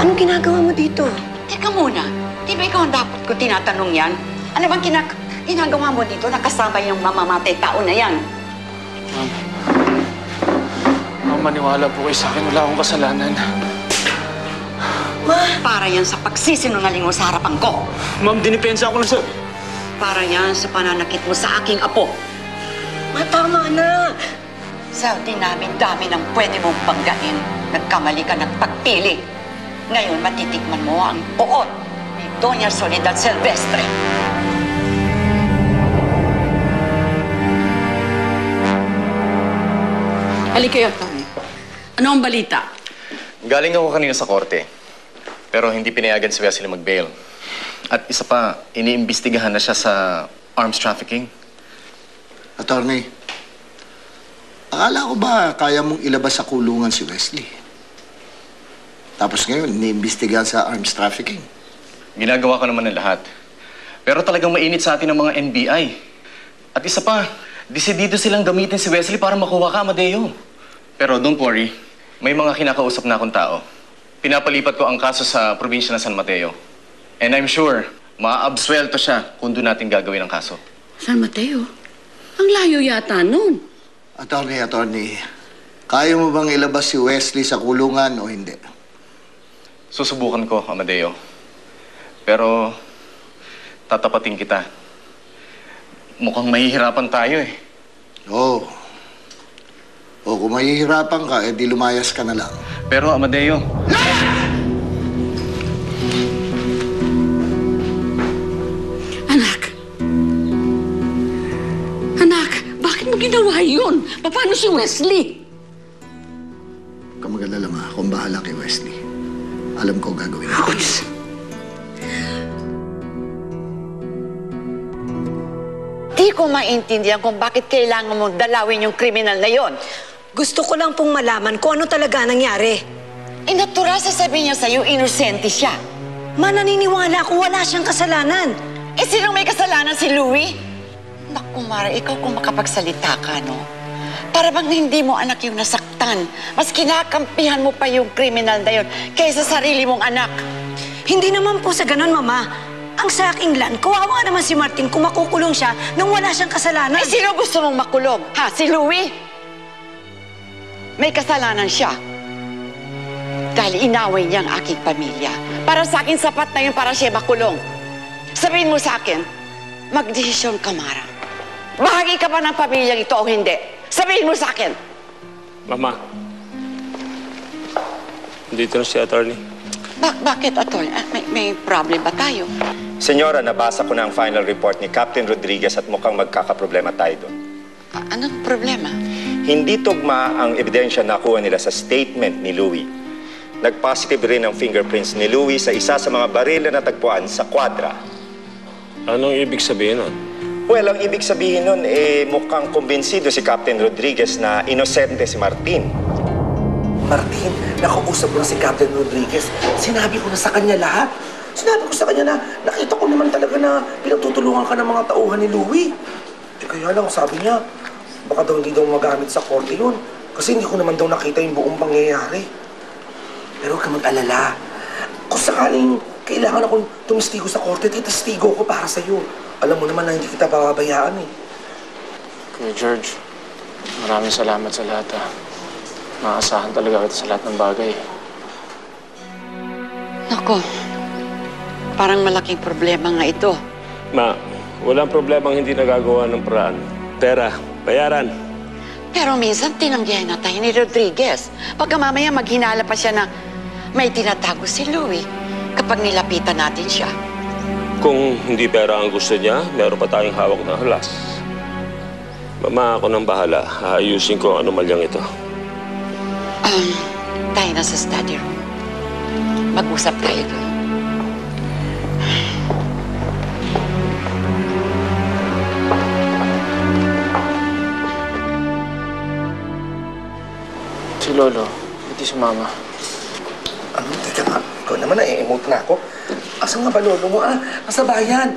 Anong ginagawa mo dito? Teka muna, di ba ikaw ang dapat ko tinatanong yan? Ano bang ginagawa mo dito na kasama yung mamamatay tao na yan? Ma'am, maniwala po kayo sa akin. Wala akong kasalanan. Ma! Para yan sa pagsisinungaling mo sa harapan ko. Ma'am, dinipensa ako lang sa... Para yan sa pananakit mo sa aking apo. Ma, tama na! Sa dinami-dami ng pwede mong banggain, nagkamali ka ng pagpili. Ngayon, matitikman mo ang poot ni Doña Soledad Silvestre. Halika kayo, Tony. Ano ang balita? Galing ako kanina sa korte, pero hindi pinayagan si Wesley mag-bail. At isa pa, iniimbestigahan na siya sa arms trafficking. Attorney, akala ko ba kaya mong ilabas sa kulungan si Wesley? Tapos ngayon, iniimbestigahan sa arms trafficking. Ginagawa ko naman ng lahat. Pero talagang mainit sa atin ng mga NBI. At isa pa, desidido silang gamitin si Wesley para makuha ka, Amadeo. Pero don't worry, may mga kinakausap na akong tao. Pinapalipat ko ang kaso sa probinsya ng San Mateo. And I'm sure, maaabsuelto siya kung doon natin gagawin ang kaso. San Mateo? Ang layo yata nun. Attorney, kaya mo bang ilabas si Wesley sa kulungan o hindi? Susubukan ko, Amadeo. Pero, tatapatin kita. Mukhang mahihirapan tayo eh. Oo. O kung mahihirapan ka, edi lumayas ka na lang. Pero, Amadeo... Anak, bakit mo ginawa yun? Paano si Wesley? Huwag ka mag-alala, ma. Akong bahala kay Wesley. Alam ko gagawin ko. Di ko maintindihan kung bakit kailangan mong dalawin yung kriminal na yon. Gusto ko lang pong malaman kung ano talaga nangyari. Natural sasabihin niya sa'yo, inosente siya. Ma, naniniwala ako wala siyang kasalanan. Sinong may kasalanan, si Louie? Naku, Mara, ikaw kung makapagsalita ka, no? Para bang hindi mo anak yung nasaktan. Mas kinakampihan mo pa yung kriminal na yun kaysa sarili mong anak. Hindi naman po sa ganun, Mama. Ang sa aking lan, kawawa naman si Martin kung makukulong siya nang wala siyang kasalanan. Sino gusto mong makulong? Ha? Si Louie? May kasalanan siya. Dahil inaway niya ang aking pamilya. Para sa akin, sapat na yun para siya makulong. Sabihin mo sa akin, magdesisyon ka, Mara. Bahagi ka ba ng pamilyang ito o hindi? Sabihin mo sa akin. Mama, dito na si attorney. Bakit, Atty? May problem ba tayo? Senyora, nabasa ko na ang final report ni Captain Rodriguez at mukhang magkakaproblema tayo doon. Anong problema? Hindi tugma ang ebidensya na nakuha nila sa statement ni Louie. Nag-positive rin ang fingerprints ni Louie sa isa sa mga baril na natagpuan sa kwadra. Anong ibig sabihin nun? Well, ang ibig sabihin nun, mukhang kumbinsido si Captain Rodriguez na inosente si Martin. Martin, nakausap ko na si Captain Rodriguez. Sinabi ko na sa kanya lahat. Sinabi ko sa kanya na nakita ko naman talaga na pinagtutulungan ka ng mga tauhan ni Louie. Kaya lang, sabi niya, baka daw hindi daw magamit sa korte yun. Kasi hindi ko naman daw nakita yung buong pangyayari. Pero huwag ka mag-alala. Kung sakaling kailangan akong tumistigo sa korte, titistigo ko para sa'yo. Alam mo naman na hindi kita pababayaan eh. Kuya George, maraming salamat sa lahat ah. Maasahan talaga kita sa lahat ng bagay. Nako, parang malaking problema nga ito. Ma, walang problemang hindi nagagawa ng paraan. Pera, bayaran. Pero minsan tinanggihan na tayo ni Rodriguez. Pagka mamaya maghinala pa siya na may tinatago si Louie kapag nilapitan natin siya. Kung hindi pera ang gusto niya, meron pa tayong hawak na halas. Mama, ako nang bahala. Aayusin ko ang anomalyang ito. Tayo na sa study room. Mag-usap tayo doon. Si Lolo, pati si Mama. Ano? Teka nga. Ikaw naman na-emote na ako. Asan nga ba lolo mo? Nasa bayan.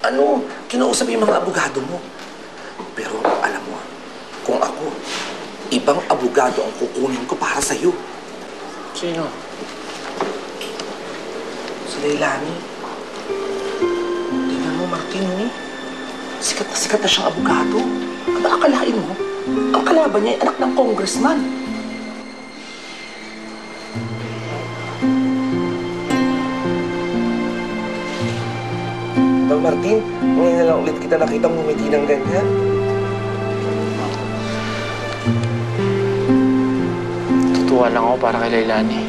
Ano? Kinausap yung mga abogado mo. Pero alam mo, kung ako, ibang abogado ang kukunin ko para sa'yo. Sino? Si Leilani. Tingnan mo, Martin, eh. Sikat na siyang abogado. Ano akalain mo? Ang kalaban niya ay anak ng congressman. Martin, ngayon na lang ulit kita nakita ngumiti ng ganyan. Tutuwa lang ako para kay Leilani.